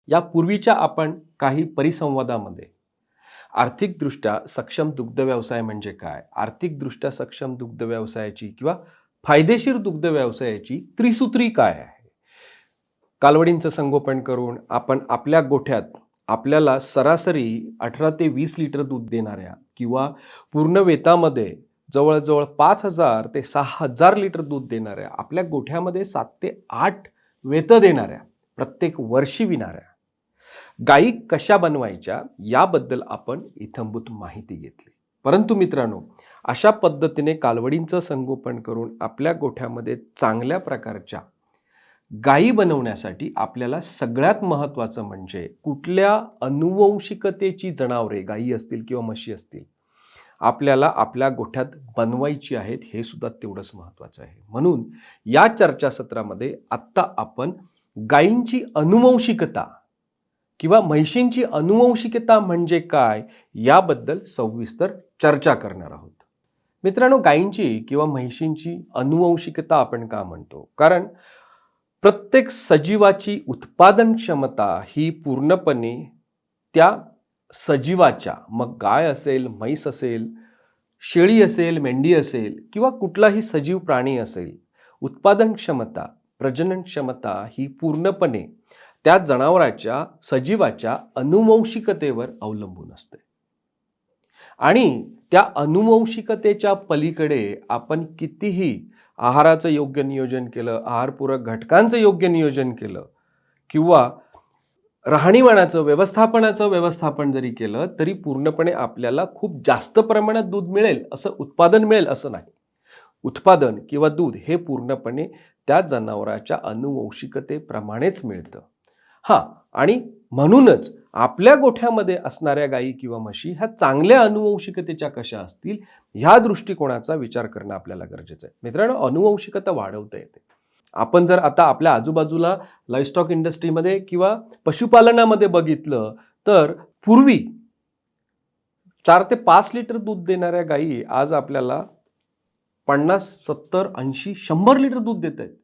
यापूर्वीच्या आपण काही परिसंवादामध्ये आर्थिकदृष्ट्या सक्षम दुग्ध व्यवसाय म्हणजे काय, आर्थिकदृष्ट्या सक्षम दुग्ध व्यवसायाची किंवा फायदेशीर दुग्ध व्यवसायाची त्रिसूत्री काय आहे, कालवडींचं संगोपन करून आपण आपल्या गोठ्यात आपल्याला सरासरी 18 ते 20 लिटर दूध देणाऱ्या किंवा पूर्ण वेतामध्ये जवळजवळ 5000 ते 6000 लिटर दूध देणाऱ्या, आपल्या गोठ्यामध्ये 7 ते 8 वेतं देणाऱ्या, प्रत्येक वर्षी विणाऱ्या गायी कशा बनवायच्या याबद्दल आपण इत्थंभूत माहिती घेतली। परंतु मित्रांनो, अशा पद्धतीने कालवडींचं संगोपन करून आपल्या गोठ्यामध्ये चांगल्या प्रकारच्या गायी बनवण्यासाठी आपल्याला सगळ्यात महत्त्वाचं म्हणजे कुठल्या अनुवंशिकतेची जनावरे गायी असतील किंवा म्हशी असतील आपल्याला आपल्या गोठ्यात बनवायची आहेत हे सुद्धा तेवढंच महत्त्वाचं आहे। म्हणून या चर्चासत्रामध्ये आत्ता आपण गायींची अनुवंशिकता किंवा म्हशींची अनुवंशिकता म्हणजे काय याबद्दल सविस्तर चर्चा करणार आहोत। मित्रांनो, गायींची किंवा म्हशींची अनुवंशिकता आपण का म्हणतो? कारण प्रत्येक सजीवाची उत्पादन क्षमता ही पूर्णपणे त्या सजीवाच्या, मग गाय असेल, म्हैस असेल, शेळी असेल, मेंढी असेल किंवा कुठलाही सजीव प्राणी असेल, उत्पादन क्षमता, प्रजनन क्षमता ही पूर्णपणे त्या जनावराच्या, सजीवाच्या अनुवंशिकतेवर अवलंबून असते। आणि त्या अनुवंशिकतेच्या पलीकडे आपण कितीही आहाराचं योग्य नियोजन केलं, आहारपूरक घटकांचं योग्य नियोजन केलं किंवा राहणीमानाचं व्यवस्थापन जरी केलं तरी पूर्णपणे आपल्याला खूप जास्त प्रमाणात दूध मिळेल, असं उत्पादन मिळेल असं नाही। उत्पादन किंवा दूध हे पूर्णपणे त्या जनावराच्या अनुवंशिकतेप्रमाणेच मिळतं। आणि म्हणूनच आपल्या गोठ्यामध्ये असणाऱ्या गायी किंवा म्हशी ह्या चांगल्या अनुवंशिकतेच्या कशा असतील ह्या दृष्टिकोनाचा विचार करणं आपल्याला गरजेचं आहे। मित्रांनो, अनुवंशिकता वाढवता येते। आपण जर आता आपल्या आजूबाजूला लाईव्हस्टॉक इंडस्ट्रीमध्ये किंवा पशुपालनामध्ये बघितलं तर पूर्वी 4 ते 5 लिटर दूध देणाऱ्या गायी आज आपल्याला 50, 70, 80, 100 लिटर दूध देत आहेत।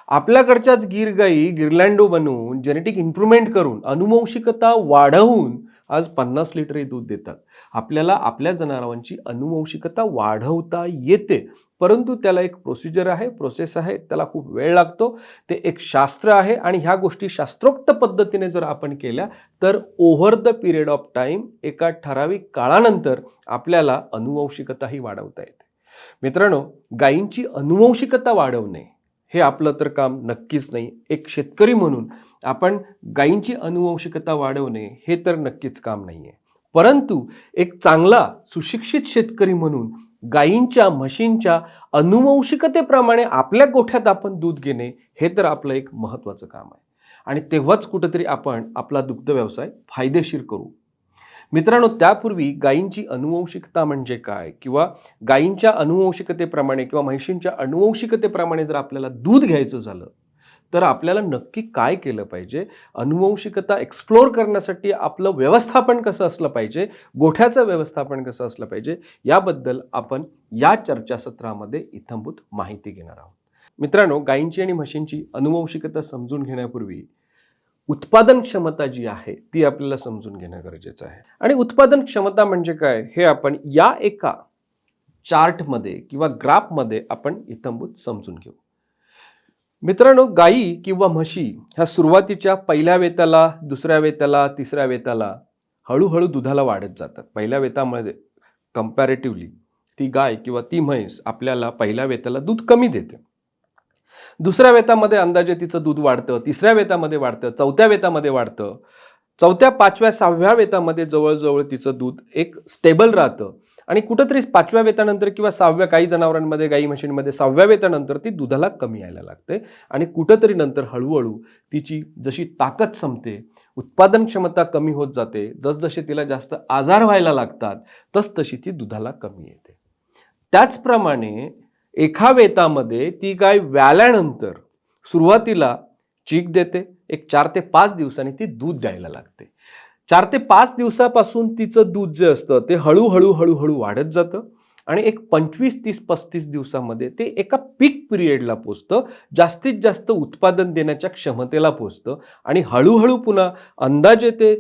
आपल्याकडच्याच गीर गायी गिरलँडो बनवून, जेनेटिक इम्प्रूव्हमेंट करून, अनुवंशिकता वाढवून आज 50 लिटरही दूध देतात। आपल्याला आपल्या जनावरांची अनुवंशिकता वाढवता येते, परंतु त्याला एक प्रोसिजर आहे, प्रोसेस आहे, त्याला खूप वेळ लागतो, ते एक शास्त्र आहे आणि ह्या गोष्टी शास्त्रोक्त पद्धतीने जर आपण केल्या तर over the period of time, एका ठराविक काळानंतर आपल्याला अनुवंशिकताही वाढवता येते। मित्रांनो, गायींची अनुवंशिकता वाढवणे हे आपलं तर काम नक्कीच नाही। एक शेतकरी म्हणून आपण गायींची अनुवंशिकता वाढवणे हे तर नक्कीच काम नाहीये, परंतु एक चांगला सुशिक्षित शेतकरी म्हणून गायींच्या, म्हशींच्या अनुवंशिकतेप्रमाणे आपल्या गोठ्यात आपण दूध घेणे हे तर आपलं एक महत्त्वाचं काम आहे आणि तेव्हाच कुठेतरी आपण आपला दुग्ध व्यवसाय फायदेशीर करू। मित्रांनो, त्यापूर्वी गायींची अनुवंशिकता म्हणजे काय किंवा गायींच्या अनुवंशिकतेप्रमाणे किंवा म्हशींच्या अनुवंशिकतेप्रमाणे जर आपल्याला दूध घ्यायचं झालं तर आपल्याला नक्की काय केलं पाहिजे, अनुवंशिकता एक्सप्लोर करण्यासाठी आपलं व्यवस्थापन कसं असलं पाहिजे, गोठ्याचं व्यवस्थापन कसं असलं पाहिजे याबद्दल आपण या चर्चासत्रामध्ये इत्थंभूत माहिती घेणार आहोत। मित्रांनो, गायींची आणि म्हशींची अनुवंशिकता समजून घेण्यापूर्वी उत्पादन क्षमता जी आहे ती आपल्याला समजून घेणं गरजेचं आहे। आणि उत्पादन क्षमता म्हणजे काय हे आपण या एका चार्टमध्ये किंवा ग्राफमध्ये आपण इत्थंभूत समजून घेऊ। मित्रांनो, गायी किंवा म्हशी ह्या सुरुवातीच्या पहिल्या वेताला, दुसऱ्या वेताला, तिसऱ्या वेताला हळूहळू दुधाला वाढत जातात। पहिल्या वेतामध्ये कंपॅरेटिव्हली ती गाय किंवा ती म्हैस आपल्याला पहिल्या वेताला दूध कमी देते, दुसऱ्या वेतामध्ये अंदाजे तिचं दूध वाढतं, तिसऱ्या वेतामध्ये वाढतं, चौथ्या वेतामध्ये वाढतं, चौथ्या, 5व्या, 6व्या वेतामध्ये जवळजवळ तिचं दूध एक स्टेबल राहतं आणि कुठंतरी 5व्या वेतानंतर किंवा 6व्या, काही जनावरांमध्ये, गाई म्हशींमध्ये 6व्या वेतानंतर ती दुधाला कमी यायला लागते आणि कुठंतरी नंतर हळूहळू तिची जशी ताकद संपते, उत्पादन क्षमता कमी होत जाते, जसजसे तिला जास्त आजार व्हायला लागतात तसतशी ती दुधाला कमी येते। त्याचप्रमाणे एका वेतामध्ये ती गाय व्याल्यानंतर सुरुवातीला चीक देते, एक 4 ते 5 दिवसांनी ती दूध द्यायला लागते। 4 ते 5 दिवसापासून तिचं दूध जे असतं ते हळूहळू वाढत जातं आणि एक 25, 30, 35 दिवसामध्ये ते एका पीक पिरियडला पोचतं, जास्तीत जास्त उत्पादन देण्याच्या क्षमतेला पोचतं आणि हळूहळू पुन्हा अंदाजे ते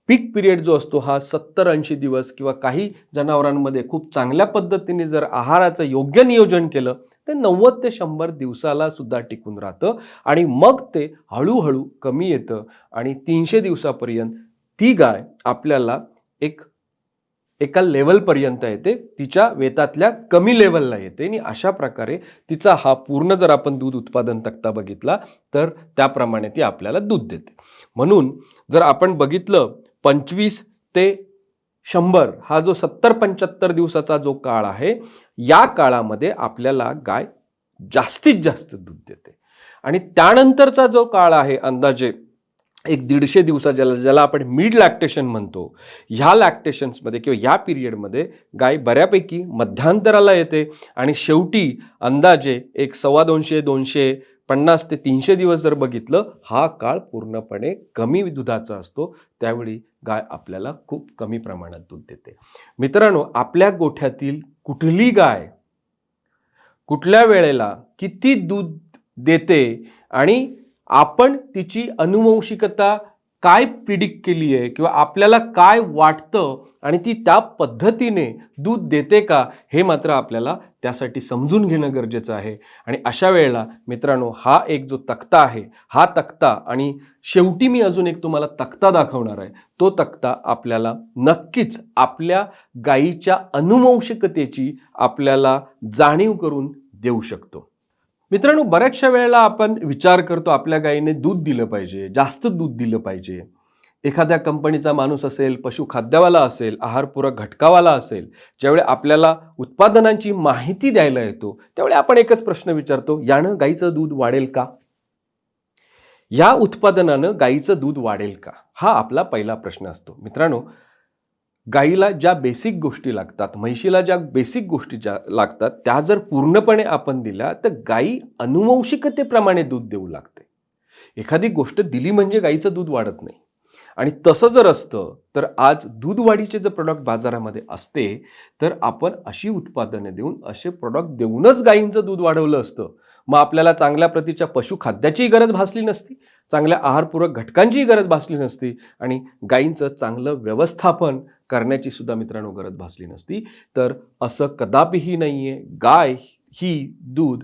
पीक पिरियड जो असतो हा 70-80 दिवस किंवा काही जनावरांमध्ये खूप चांगल्या पद्धतीने जर आहाराचं योग्य नियोजन केलं ते 90 ते 100 दिवसाला सुद्धा टिकून राहतं आणि मग ते हळूहळू कमी येतं आणि 300 दिवसापर्यंत ती गाय आपल्याला एका लेवलपर्यंत येते, तिच्या वेतातल्या कमी लेवलला येते आणि अशा प्रकारे तिचा हा पूर्ण जर आपण दूध उत्पादन तक्ता बघितला तर त्याप्रमाणे ती आपल्याला दूध देते. म्हणून जर आपण बघितलं 25 ते 100 हा जो 70-75 दिवसाचा जो काळ आहे, या काळामध्ये आपल्याला गाय जास्तीत जास्त दूध देते आणि त्यानंतरचा जो काळ आहे अंदाजे एक 150 दिवसा ज्याला आपण मिड लॅक्टेशन म्हणतो, ह्या लॅक्टेशन्समध्ये किंवा ह्या पिरियडमध्ये गाय बऱ्यापैकी मध्यांतराला येते आणि शेवटी अंदाजे एक 250, 250 ते 300 दिवस जर बघितलं, हा काळ पूर्णपणे कमी दुधाचा असतो. त्यावेळी गाय आपल्याला खूप कमी प्रमाणात दूध देते. मित्रांनो, आपल्या गोठ्यातील कुठली गाय कुठल्या वेळेला किती दूध देते आणि आपण तिची अनुवंशिकता काय प्रिडिक्ट केली आहे किंवा आपल्याला काय वाटतं आणि ती त्या पद्धतीने दूध देते का, हे मात्र आपल्याला त्यासाठी समजून घेणं गरजेचं आहे. आणि अशा वेळेला मित्रांनो, हा एक जो तक्ता आहे, हा तक्ता आणि शेवटी मी अजून एक तुम्हाला तक्ता दाखवणार आहे, तो तक्ता आपल्याला नक्कीच आपल्या गायीच्या अनुवंशिकतेची आपल्याला जाणीव करून देऊ शकतो. मित्रांनो, बऱ्याचशा वेळेला आपण विचार करतो आपल्या गायीने दूध दिलं पाहिजे, जास्त दूध दिलं पाहिजे. एखाद्या कंपनीचा माणूस असेल, पशुखाद्यवाला असेल, आहारपूरक घटकावाला असेल, ज्यावेळी आपल्याला उत्पादनांची माहिती द्यायला येतो त्यावेळी आपण एकच प्रश्न विचारतो, यानं गायीचं दूध वाढेल का? या उत्पादनानं गायीचं दूध वाढेल का? हा आपला पहिला प्रश्न असतो. मित्रांनो, गाईला ज्या बेसिक गोष्टी लागतात, म्हैशीला ज्या बेसिक गोष्टी लागतात, त्या जर पूर्णपणे आपण दिल्या तर गाई अनुवंशिकतेप्रमाणे दूध देऊ लागते. एखादी गोष्ट दिली म्हणजे गाईचं दूध वाढत नाही. आणि तसं जर असतं तर आज दूध वाढीचे जर प्रोडक्ट बाजारामध्ये असते तर आपण अशी उत्पादने देऊन, असे प्रोडक्ट देऊनच गाईंचं दूध वाढवलं असतं. मग आपल्याला चांगल्या प्रतीच्या पशुखाद्याचीही गरज भासली नसती, चांगल्या आहारपूरक घटकांचीही गरज भासली नसती आणि गाईंचं चांगलं व्यवस्थापन करण्याची सुद्धा मित्रांनो गरज भासली नसती. तर असं कदापिही नाहीये. गाय ही दूध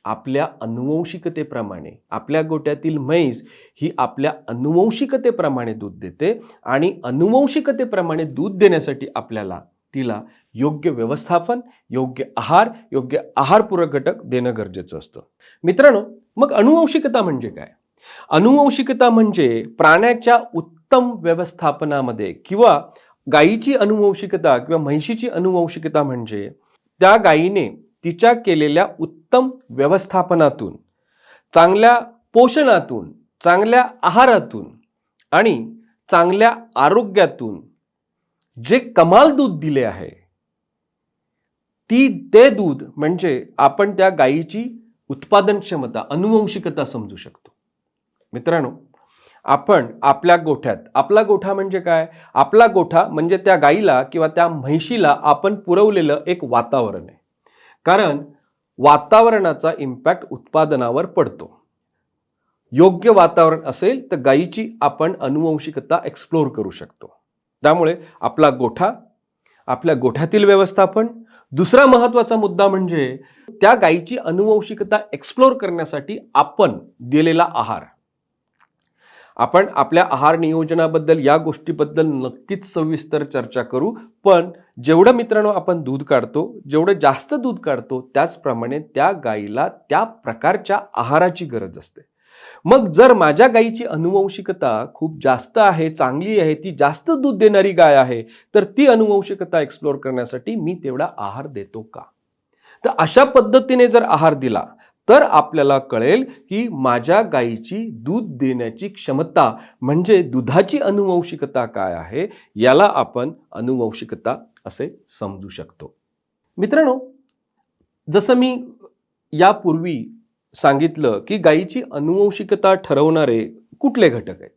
आपल्या अनुवंशिकतेप्रमाणे, आपल्या गोट्यातील म्हैस ही आपल्या अनुवंशिकतेप्रमाणे दूध देते आणि अनुवंशिकतेप्रमाणे दूध देण्यासाठी आपल्याला तिला योग्य व्यवस्थापन, योग्य आहारपूरक घटक देणं गरजेचं असतं. मित्रांनो, मग अनुवंशिकता म्हणजे काय? अनुवंशिकता म्हणजे प्राण्याच्या उत्तम व्यवस्थापनामध्ये किंवा गायीची अनुवंशिकता किंवा म्हैशीची अनुवंशिकता म्हणजे त्या गायीने तिच्या केलेल्या उत्तम व्यवस्थापनातून, चांगल्या पोषणातून, चांगल्या आहारातून आणि चांगल्या आरोग्यातून जे कमाल दूध दिले आहे, ते दूध म्हणजे आपण त्या गायीची उत्पादन क्षमता, अनुवंशिकता समजू शकतो. मित्रांनो, आपण आपल्या गोठ्यात, आपला गोठा म्हणजे काय? आपला गोठा म्हणजे त्या गायीला किंवा त्या म्हैशीला आपण पुरवलेलं एक वातावरण आहे. कारण वातावरणाचा इम्पॅक्ट उत्पादनावर पडतो. योग्य वातावरण असेल तर गायीची आपण अनुवंशिकता एक्सप्लोर करू शकतो. त्यामुळे आपला गोठा, आपल्या गोठ्यातील व्यवस्थापन, दुसरा महत्त्वाचा मुद्दा म्हणजे त्या गायीची अनुवंशिकता एक्सप्लोर करण्यासाठी आपण दिलेला आहार. आपण आपल्या आहार नियोजनाबद्दल, या गोष्टीबद्दल नक्कीच सविस्तर चर्चा करू. पण जेवढं मित्रांनो आपण दूध काढतो, जेवढं जास्त दूध काढतो, त्याचप्रमाणे त्या गायीला त्या प्रकारच्या आहाराची गरज असते. मग जर माझ्या गायीची अनुवंशिकता खूप जास्त आहे, चांगली आहे, ती जास्त दूध देणारी गाय आहे, तर ती अनुवंशिकता एक्सप्लोर करण्यासाठी मी तेवढा आहार देतो का? तर अशा पद्धतीने जर आहार दिला तर आपल्याला कळेल की माझ्या गायीची दूध देण्याची क्षमता म्हणजे दुधाची अनुवंशिकता काय आहे, याला आपण अनुवंशिकता असे समजू शकतो. मित्रांनो, जसं मी यापूर्वी सांगितलं की गायीची अनुवंशिकता ठरवणारे कुठले घटक आहेत,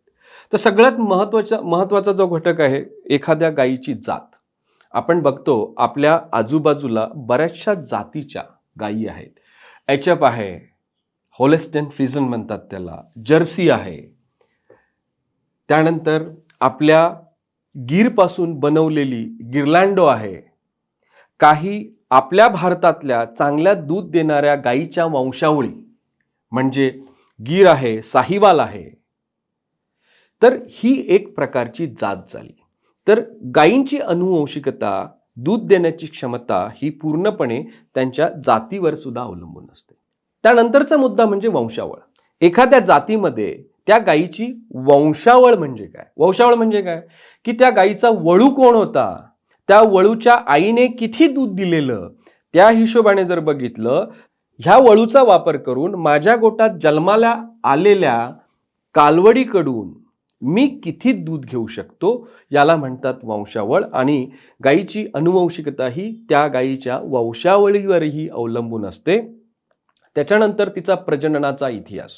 तर सगळ्यात महत्त्वाचा जो घटक आहे एखाद्या गायीची जात. आपण बघतो आपल्या आजूबाजूला बऱ्याचशा जातीच्या गायी आहेत. एचएफ आहे, होलिस्टीन फ्रिझन म्हणतात त्याला, जर्सी आहे. त्यानंतर आपल्या गीरपासून बनवलेली गिरलँडो आहे. काही आपल्या भारतातल्या चांगल्या दूध देणाऱ्या गायीच्या वंशावळी म्हणजे गीर आहे, साहिवाल आहे. तर ही एक प्रकारची जात झाली. तर गायींची अनुवंशिकता, दूध देण्याची क्षमता ही पूर्णपणे त्यांच्या जातीवर सुद्धा अवलंबून असते. त्यानंतरचा मुद्दा म्हणजे वंशावळ. एखाद्या जातीमध्ये त्या गायीची वंशावळ म्हणजे काय? वंशावळ म्हणजे काय की त्या गायीचा वळू कोण होता, त्या वळूच्या आईने किती दूध दिलेलं, त्या हिशोबाने जर बघितलं, ह्या वळूचा वापर करून माझ्या गोठात जन्माला आलेल्या कालवडीकडून मी किती दूध घेऊ शकतो, याला म्हणतात वंशावळ. आणि गायीची अनुवंशिकता ही त्या गायीच्या वंशावळीवरही अवलंबून असते. त्याच्यानंतर तिचा प्रजननाचा इतिहास.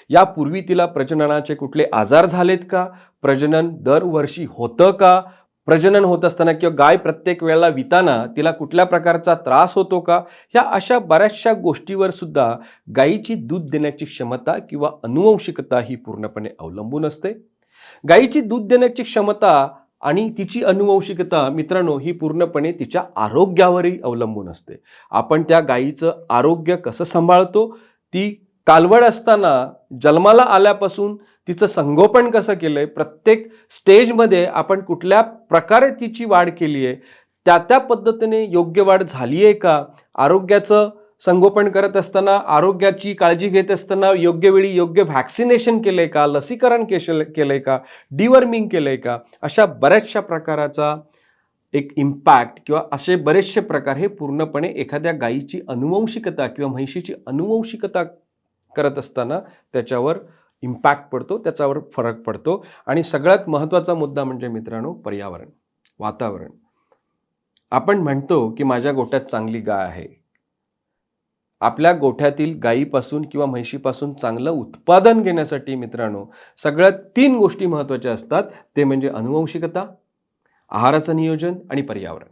यापूर्वी तिला प्रजननाचे कुठले आजार झालेत का, प्रजनन दरवर्षी होतं का, प्रजनन होत असताना किंवा गाय प्रत्येक वेळेला विताना तिला कुठल्या प्रकारचा त्रास होतो का, ह्या अशा बऱ्याचशा गोष्टीवर सुद्धा गायीची दूध देण्याची क्षमता किंवा अनुवंशिकता ही पूर्णपणे अवलंबून असते. गायीची दूध देण्याची क्षमता आणि तिची अनुवंशिकता मित्रांनो ही पूर्णपणे तिच्या आरोग्यावरही अवलंबून असते. आपण त्या गायीचं आरोग्य कसं सांभाळतो, ती कालवड असताना जन्माला आल्यापासून तिचं संगोपन कसं केलंय, प्रत्येक स्टेजमध्ये आपण कुठल्या प्रकारे तिची वाढ केली आहे, त्या पद्धतीने योग्य वाढ झाली आहे का, आरोग्याचं संगोपन करत असताना, आरोग्याची काळजी घेत असताना योग्य वेळी योग्य व्हॅक्सिनेशन केलंय का, लसीकरण केलंय का, डिवर्मिंग केलंय का, अशा बऱ्याचशा प्रकाराचा एक इम्पॅक्ट किंवा असे बरेचसे प्रकार हे पूर्णपणे एखाद्या गायीची अनुवंशिकता किंवा म्हैशीची अनुवंशिकता करत असताना त्याच्यावर इम्पॅक्ट पडतो, त्याच्यावर फरक पडतो. आणि सगळ्यात महत्त्वाचा मुद्दा म्हणजे मित्रांनो पर्यावरण, वातावरण. आपण म्हणतो की माझ्या गोठ्यात चांगली गाय आहे. आपल्या गोठ्यातील गायीपासून किंवा म्हैशीपासून चांगलं उत्पादन घेण्यासाठी मित्रांनो सगळ्यात 3 गोष्टी महत्त्वाच्या असतात. ते म्हणजे अनुवंशिकता, आहाराचं नियोजन आणि पर्यावरण.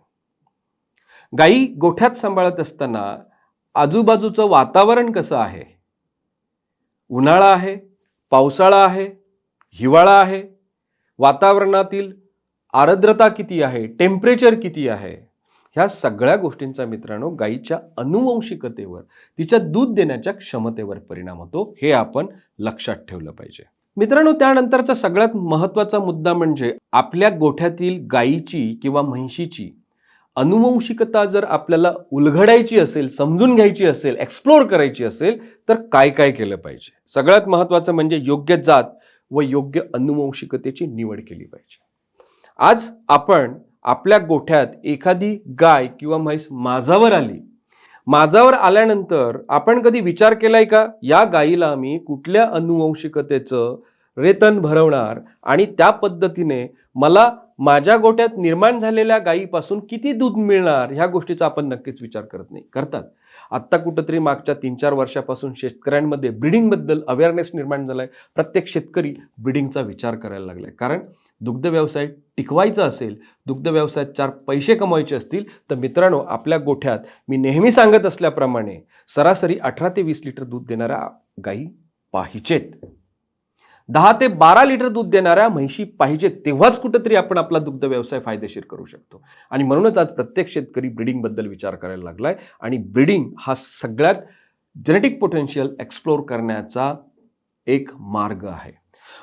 गायी गोठ्यात सांभाळत असताना आजूबाजूचं वातावरण कसं आहे, उन्हाळा आहे, पावसाळा आहे, हिवाळा आहे, वातावरणातील आर्द्रता किती आहे, टेम्परेचर किती आहे, ह्या सगळ्या गोष्टींचा मित्रांनो गायीच्या अनुवंशिकतेवर, तिच्या दूध देण्याच्या क्षमतेवर परिणाम होतो. हे आपण लक्षात ठेवलं पाहिजे मित्रांनो. त्यानंतरचा सगळ्यात महत्त्वाचा मुद्दा म्हणजे आपल्या गोठ्यातील गायीची किंवा म्हैशीची अनुवंशिकता जर आपल्याला उलगडायची असेल, समजून घ्यायची असेल, एक्सप्लोर करायची असेल तर काय काय केलं पाहिजे. सगळ्यात महत्त्वाचं म्हणजे योग्य जात व योग्य अनुवंशिकतेची निवड केली पाहिजे. आज आपण आपल्या गोठ्यात एखादी गाय किंवा म्हैस माझावर आली, माझावर आल्यानंतर आपण कधी विचार केलाय का, या गायीला मी कुठल्या अनुवंशिकतेचं रेतन भरवणार आणि त्या पद्धतीने मला माझ्या गोठ्यात निर्माण झालेल्या गायीपासून किती दूध मिळणार, ह्या गोष्टीचा आपण नक्कीच विचार करत नाही. करतात. आत्ता कुठंतरी मागच्या 3-4 वर्षापासून शेतकऱ्यांमध्ये ब्रीडिंगबद्दल अवेअरनेस निर्माण झालाय. प्रत्येक शेतकरी ब्रीडिंगचा विचार करायला लागलाय. कारण दुग्ध व्यवसाय टिकवायचा असेल, दुग्ध व्यवसायात 4 पैसे कमवायचे असतील तर मित्रांनो आपल्या गोठ्यात मी नेहमी सांगत असल्याप्रमाणे सरासरी 18 ते 20 लिटर दूध देणाऱ्या गायी पाहिजेत. 10 ते 12 लिटर दूध देणाऱ्या म्हैशी पाहिजेत. तेव्हाच कुठेतरी आपण आपला दुग्ध व्यवसाय फायदेशीर करू शकतो. आणि म्हणूनच आज प्रत्येक शेतकरी ब्रीडिंगबद्दल विचार करायला लागलाय. आणि ब्रीडिंग हा सगळ्यात जेनेटिक पोटेन्शियल एक्सप्लोर करण्याचा एक मार्ग आहे.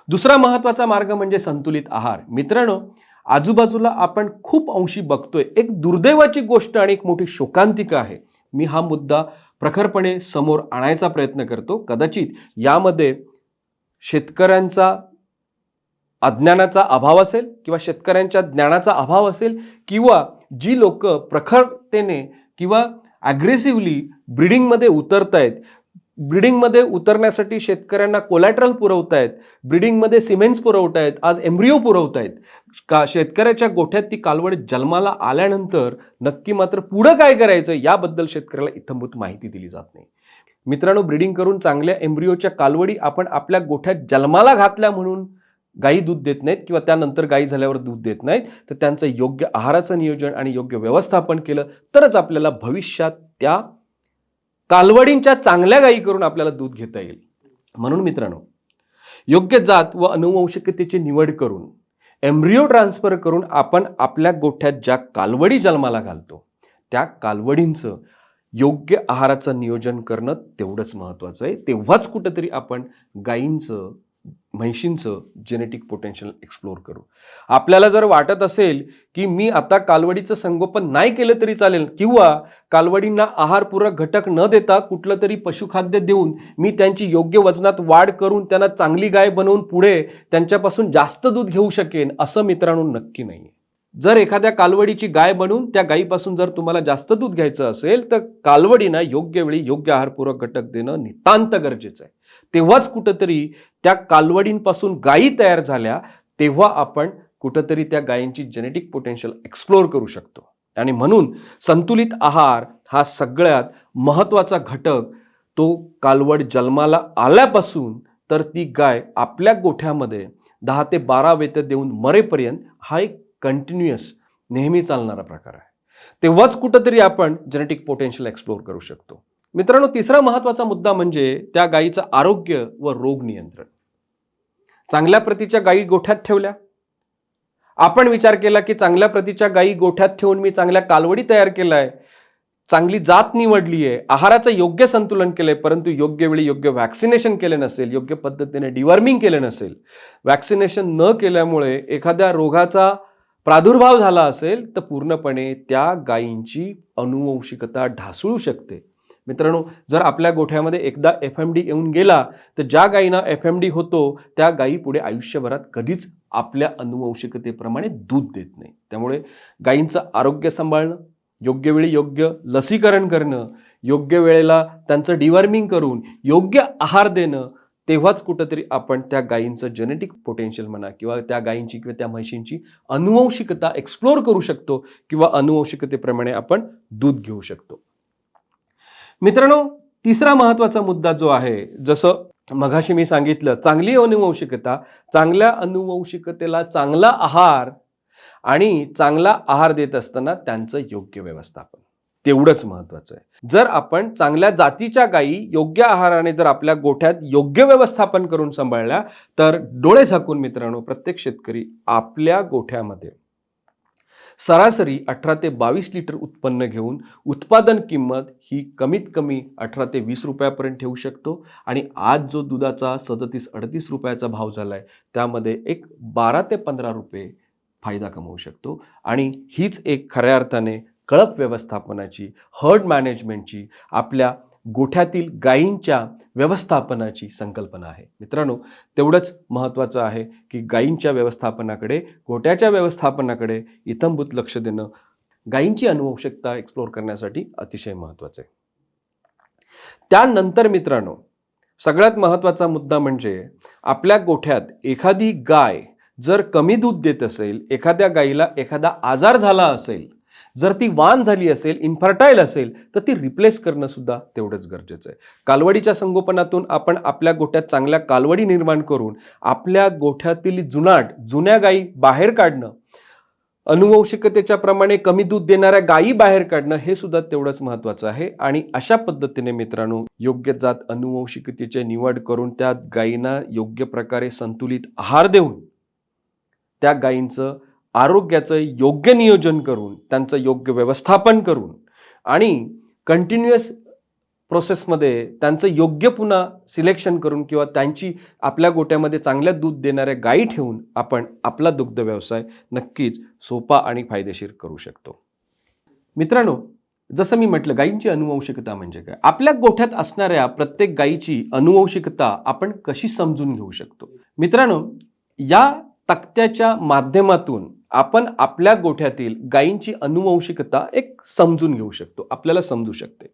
दुसरा महत्त्वाचा मार्ग म्हणजे संतुलित आहार. मित्रांनो आजूबाजूला आपण खूप अंशी बघतोय, एक दुर्दैवाची गोष्ट आणि एक मोठी शोकांतिका आहे. मी हा मुद्दा प्रखरपणे समोर आणायचा प्रयत्न करतो. कदाचित यामध्ये शेतकऱ्यांचा अज्ञानाचा अभाव असेल किंवा शेतकऱ्यांच्या ज्ञानाचा अभाव असेल किंवा जी लोक प्रखरतेने किंवा ॲग्रेसिव्हली ब्रीडिंगमध्ये उतरतायत, ब्रीडिंगमध्ये उतरण्यासाठी शेतकऱ्यांना कोलॅटरल पुरवतायत, ब्रीडिंगमध्ये सिमेंट्स पुरवतायत, आज एम्ब्रिओ पुरवतायत का, शेतकऱ्याच्या गोठ्यात ती कालवड जन्माला आल्यानंतर नक्की मात्र पुढं काय करायचं याबद्दल शेतकऱ्याला इत्थंभूत माहिती दिली जात नाही. मित्रांनो ब्रीडिंग करून चांगल्या एम्ब्रिओच्या कालवडी आपण आपल्या गोठ्यात जन्माला घातल्या म्हणून गायी दूध देत नाहीत किंवा त्यानंतर गायी झाल्यावर दूध देत नाहीत, तर त्यांचं योग्य आहाराचं नियोजन आणि योग्य व्यवस्थापन केलं तरच आपल्याला भविष्यात त्या कालवडींच्या चांगल्या गायी करून आपल्याला दूध घेता येईल. म्हणून मित्रांनो, योग्य जात व अनुवंशिकतेची निवड करून एम्ब्रिओ ट्रान्सफर करून आपण आपल्या गोठ्यात ज्या कालवडी जन्माला घालतो त्या कालवडींचं योग्य आहाराचं नियोजन करणं तेवढंच महत्त्वाचं आहे. तेव्हाच कुठंतरी आपण गायींचं, म्हैशींचं जेनेटिक पोटेन्शियल एक्सप्लोर करू. आपल्याला जर वाटत असेल की मी आता कालवडीचं संगोपन नाही केलं तरी चालेल किंवा कालवडींना आहारपूरक घटक न देता कुठलं तरी पशुखाद्य देऊन मी त्यांची योग्य वजनात वाढ करून त्यांना चांगली गाय बनवून पुढे त्यांच्यापासून जास्त दूध घेऊ शकेन, असं मित्रांनो नक्की नाही. जर एखाद्या कालवडीची गाय बनवून त्या गायीपासून जर तुम्हाला जास्त दूध घ्यायचं असेल तर कालवडींना योग्य वेळी योग्य आहारपूरक घटक देणं नितांत गरजेचं आहे. तेव्हाच कुठंतरी त्या कालवडींपासून गायी तयार झाल्या, तेव्हा आपण कुठंतरी त्या गायींची जेनेटिक पोटेन्शियल एक्सप्लोर करू शकतो. आणि म्हणून संतुलित आहार हा सगळ्यात महत्त्वाचा घटक, तो कालवड जन्माला आल्यापासून तर ती गाय आपल्या गोठ्यामध्ये 10 ते 12 वेतं देऊन मरेपर्यंत हा एक कंटिन्युअस नेहमी चालणारा प्रकार आहे. तेव्हाच कुठंतरी आपण जेनेटिक पोटेन्शियल एक्सप्लोर करू शकतो. मित्रांनो, तिसरा महत्त्वाचा मुद्दा म्हणजे त्या गायीचं आरोग्य व रोग नियंत्रण. चांगल्या प्रतीच्या गायी गोठ्यात ठेवल्या, आपण विचार केला की चांगल्या प्रतीच्या गायी गोठ्यात ठेवून मी चांगल्या कालवडी तयार केलाय, चांगली जात निवडली आहे, आहाराचं योग्य संतुलन केलंय, परंतु योग्य वेळी योग्य वॅक्सिनेशन केलं नसेल, योग्य पद्धतीने डिवॉर्मिंग केलं नसेल, वॅक्सिनेशन न केल्यामुळे एखाद्या रोगाचा प्रादुर्भाव झाला असेल तर पूर्णपणे त्या गायींची अनुवंशिकता ढासळू शकते. मित्रांनो, जर आपल्या गोठ्यामध्ये एकदा FMD येऊन गेला तर ज्या गायींना FMD होतो त्या गायी पुढे आयुष्यभरात कधीच आपल्या अनुवंशिकतेप्रमाणे दूध देत नाही. त्यामुळे गायींचं आरोग्य सांभाळणं, योग्य वेळी योग्य लसीकरण करणं, योग्य वेळेला त्यांचं डिवॉर्मिंग करून योग्य आहार देणं, तेव्हाच कुठंतरी आपण त्या गायींचं जेनेटिक पोटेन्शियल म्हणा किंवा त्या गायींची किंवा त्या म्हशींची अनुवंशिकता एक्सप्लोर करू शकतो किंवा अनुवंशिकतेप्रमाणे आपण दूध घेऊ शकतो. मित्रांनो, तिसरा महत्त्वाचा मुद्दा जो आहे, जसं मघाशी मी सांगितलं, चांगली अनुवंशिकता, चांगल्या अनुवंशिकतेला चांगला आहार आणि चांगला आहार देत असताना त्यांचं योग्य व्यवस्थापन तेवढंच महत्त्वाचं आहे. जर आपण चांगल्या जातीच्या गायी योग्य आहाराने जर आपल्या गोठ्यात योग्य व्यवस्थापन करून सांभाळल्या तर डोळे झाकून मित्रांनो, प्रत्येक शेतकरी आपल्या गोठ्यामध्ये सरासरी 18 ते 22 लिटर उत्पन्न घेऊन उत्पादन किंमत ही कमीत कमी 18 ते 20 रुपयापर्यंत ठेवू शकतो. आणि आज जो दुधाचा 37-38 रुपयाचा भाव झालाय त्यामध्ये एक 12 ते 15 रुपये फायदा कमवू शकतो. आणि हीच एक खऱ्या अर्थाने कळप व्यवस्थापनाची, हर्ड मॅनेजमेंटची, आपल्या गोठ्यातील गायींच्या व्यवस्थापनाची संकल्पना आहे. मित्रांनो, तेवढंच महत्त्वाचं आहे की गायींच्या व्यवस्थापनाकडे, गोठ्याच्या व्यवस्थापनाकडे इत्थंभूत लक्ष देणं गायींची अनुवंशिकता एक्सप्लोर करण्यासाठी अतिशय महत्त्वाचं आहे. त्यानंतर मित्रांनो, सगळ्यात महत्त्वाचा मुद्दा म्हणजे आपल्या गोठ्यात एखादी गाय जर कमी दूध देत असेल, एखाद्या गायीला एखादा आजार झाला असेल, जर ती वान झाली असेल, इन्फर्टाईल असेल, तर ती रिप्लेस करणं सुद्धा तेवढंच गरजेचं आहे. कालवडीच्या संगोपनातून आपण आपल्या गोठ्यात चांगल्या कालवडी निर्माण करून आपल्या गोठ्यातील जुन्या गायी बाहेर काढणं, अनुवंशिकतेच्या प्रमाणे कमी दूध देणाऱ्या गायी बाहेर काढणं, हे सुद्धा तेवढंच महत्त्वाचं आहे. आणि अशा पद्धतीने मित्रांनो, योग्य जात अनुवंशिकतेची निवड करून त्या गायींना योग्य प्रकारे संतुलित आहार देऊन त्या गायींचं आरोग्याचं योग्य नियोजन करून, त्यांचं योग्य व्यवस्थापन करून आणि कंटिन्युअस प्रोसेसमध्ये त्यांचं योग्य पुन्हा सिलेक्शन करून किंवा त्यांची आपल्या गोट्यामध्ये चांगल्या दूध देणाऱ्या गायी ठेवून आपण आपला दुग्ध व्यवसाय नक्कीच सोपा आणि फायदेशीर करू शकतो. मित्रांनो, जसं मी म्हटलं, गायींची अनुवंशिकता म्हणजे काय, आपल्या गोठ्यात असणाऱ्या प्रत्येक गायीची अनुवंशिकता आपण कशी समजून घेऊ शकतो. मित्रांनो, या तक्त्याच्या माध्यमातून आपण आपल्या गोठ्यातील गायींची अनुवंशिकता एक समजून घेऊ शकतो, आपल्याला समजू शकते.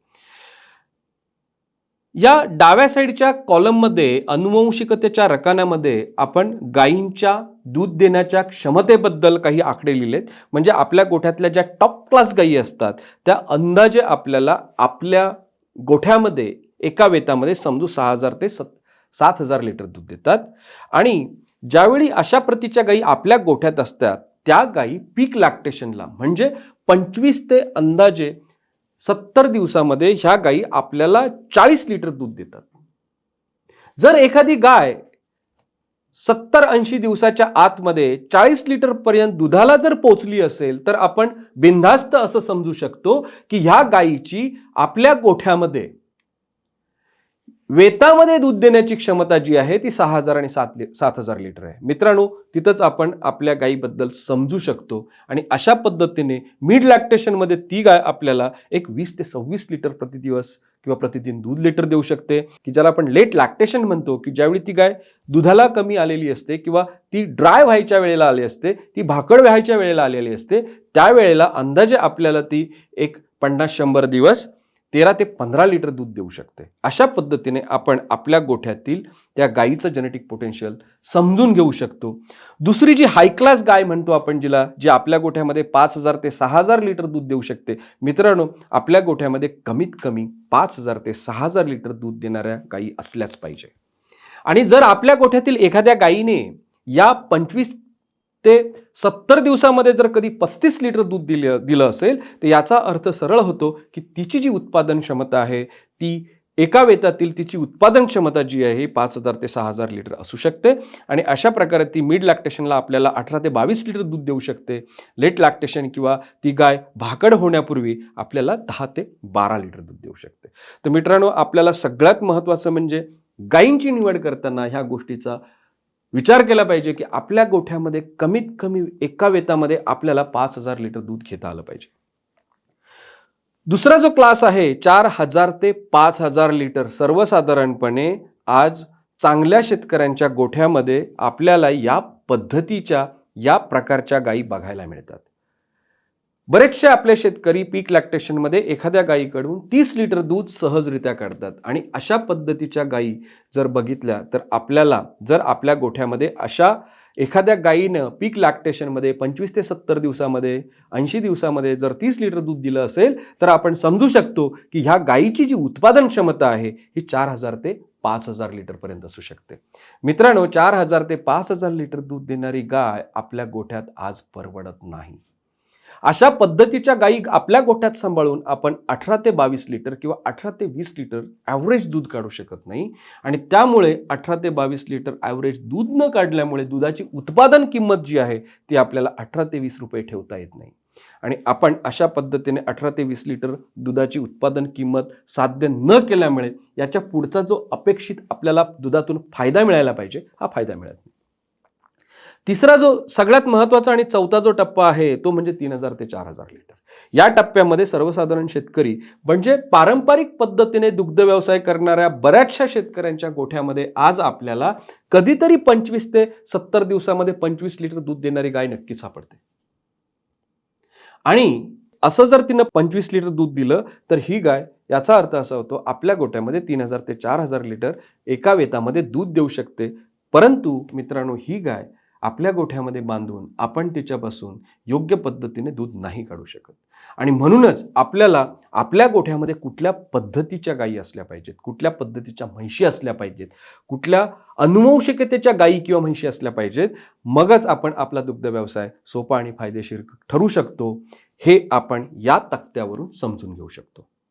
या डाव्या साईडच्या कॉलममध्ये अनुवंशिकतेच्या रकान्यामध्ये आपण गायींच्या दूध देण्याच्या क्षमतेबद्दल काही आकडे लिहिलेत. म्हणजे आपल्या गोठ्यातल्या ज्या टॉप क्लास गायी असतात त्या अंदाजे आपल्याला आपल्या गोठ्यामध्ये एका वेतामध्ये समजू 6000 ते 7000 लिटर दूध देतात. आणि ज्यावेळी अशा प्रतीच्या गायी आपल्या गोठ्यात असतात त्या गायी पीक लॅक्टेशनला म्हणजे 25 ते अंदाजे 70 दिवसामध्ये ह्या गायी आपल्याला 40 लिटर दूध देतात. जर एखादी गाय 70-80 दिवसाच्या आतमध्ये 40 लिटर पर्यंत दुधाला जर पोहोचली असेल तर आपण बिनधास्त असं समजू शकतो की ह्या गायीची आपल्या गोठ्यामध्ये वेतामध्ये दूध देण्याची क्षमता जी आहे ती 6000 आणि 7000 लिटर आहे. मित्रांनो, तिथंच आपण आपल्या गायीबद्दल समजू शकतो आणि अशा पद्धतीने मिड लॅक्टेशनमध्ये ती गाय आपल्याला एक 20 ते 26 लिटर प्रतिदिवस किंवा प्रतिदिन दूध लिटर देऊ शकते, की ज्याला आपण लेट लॅक्टेशन म्हणतो, की ज्यावेळी ती गाय दुधाला कमी आलेली असते किंवा ती ड्राय व्हायच्या वेळेला आली असते, ती भाकड व्हायच्या वेळेला आलेली असते, त्यावेळेला अंदाजे आपल्याला ती एक 50-100 दिवस 13 ते 15 लिटर दूध देऊ शकते. अशा पद्धतीने आपण आपल्या गोठ्यातील त्या गायीचं जेनेटिक पोटेन्शियल समजून घेऊ शकतो. दुसरी जी हाय क्लास गाय म्हणतो आपण जिला, जी आपल्या गोठ्यामध्ये 5000 ते 6000 लिटर दूध देऊ शकते. मित्रांनो, आपल्या गोठ्यामध्ये कमीत कमी 5000 ते 6000 लिटर दूध देणाऱ्या गायी असल्याच पाहिजे. आणि जर आपल्या गोठ्यातील एखाद्या गायीने या 25 ते 70 दिवसामध्ये जर कधी 35 लिटर दूध दिलं असेल तर याचा अर्थ सरळ होतो की तिची जी उत्पादन क्षमता आहे ती एका वेतातील तिची उत्पादन क्षमता जी आहे 5000 ते 6000 लिटर असू शकते. आणि अशा प्रकारे ती मिड लॅक्टेशनला आपल्याला 18 ते 22 लिटर दूध देऊ शकते. लेट लॅक्टेशन किंवा ती गाय भाकड होण्यापूर्वी आपल्याला 10 ते 12 लिटर दूध देऊ शकते. तर मित्रांनो, आपल्याला सगळ्यात महत्त्वाचं म्हणजे गायींची निवड करताना ह्या गोष्टीचा विचार केला पाहिजे की आपल्या गोठ्यामध्ये कमीत कमी एका वेतामध्ये आपल्याला 5000 लिटर दूध घेता आलं पाहिजे. दुसरा जो क्लास आहे 4000 ते 5000 लिटर, सर्वसाधारणपणे आज चांगल्या शेतकऱ्यांच्या गोठ्यामध्ये आपल्याला या पद्धतीच्या या प्रकारच्या गायी बघायला मिळतात. बरेचसे आपले शेतकरी पीक लॅक्टेशनमध्ये एखाद्या गायीकडून 30 लिटर दूध सहजरित्या काढतात आणि अशा पद्धतीच्या गायी जर बघितल्या तर आपल्याला जर आपल्या गोठ्यामध्ये अशा एखाद्या गायीनं पीक लॅक्टेशनमध्ये 25 ते 70 दिवसामध्ये 80 दिवसामध्ये जर 30 लिटर दूध दिलं असेल तर आपण समजू शकतो की ह्या गायीची जी उत्पादन क्षमता आहे ही 4000 ते 5000 लिटर पर्यंत असू शकते. मित्रांनो, 4000 ते 5000 लिटर दूध देणारी गाय आपल्या गोठ्यात आज परवडत नाही. अशा पद्धतीच्या गायी आपल्या गोठ्यात सांभाळून आपण 18 ते 22 लिटर किंवा 18 ते 20 लिटर ॲव्हरेज दूध काढू शकत नाही. आणि त्यामुळे 18 ते 22 लिटर ॲव्हरेज दूध न काढल्यामुळे दुधाची उत्पादन किंमत जी आहे ती आपल्याला 18 ते 20 रुपये ठेवता येत नाही. आणि आपण अशा पद्धतीने 18 ते 20 लिटर दुधाची उत्पादन किंमत साध्य न केल्यामुळे याच्या पुढचा जो अपेक्षित आपल्याला दुधातून फायदा मिळायला पाहिजे हा फायदा मिळत नाही. तिसरा जो सगळ्यात महत्त्वाचा आणि चौथा जो टप्पा आहे तो म्हणजे 3000 ते 4000 लिटर. या टप्प्यामध्ये सर्वसाधारण शेतकरी म्हणजे पारंपरिक पद्धतीने दुग्ध व्यवसाय करणाऱ्या बऱ्याचशा शेतकऱ्यांच्या गोठ्यामध्ये आज आपल्याला कधीतरी 25 ते 70 दिवसामध्ये 25 लिटर दूध देणारी गाय नक्कीच सापडते. आणि असं जर तिनं 25 लिटर दूध दिलं तर ही गाय, याचा अर्थ असा होतो आपल्या गोठ्यामध्ये 3000 ते 4000 लिटर एका वेतामध्ये दूध देऊ शकते. परंतु मित्रांनो, ही गाय आपल्या गोठ्यामध्ये बांधून आपण तिच्यापासून योग्य पद्धतीने दूध नाही काढू शकत. आणि म्हणूनच आपल्याला आपल्या गोठ्यामध्ये कुठल्या पद्धतीच्या गायी असल्या पाहिजेत, कुठल्या पद्धतीच्या म्हशी असल्या पाहिजेत, कुठल्या अनुवंशिकतेच्या गायी किंवा म्हशी असल्या पाहिजेत, मगच आपण आपला दुग्ध व्यवसाय सोपा आणि फायदेशीर ठरू शकतो. हे आपण या तक्त्यावरून समजून घेऊ शकतो.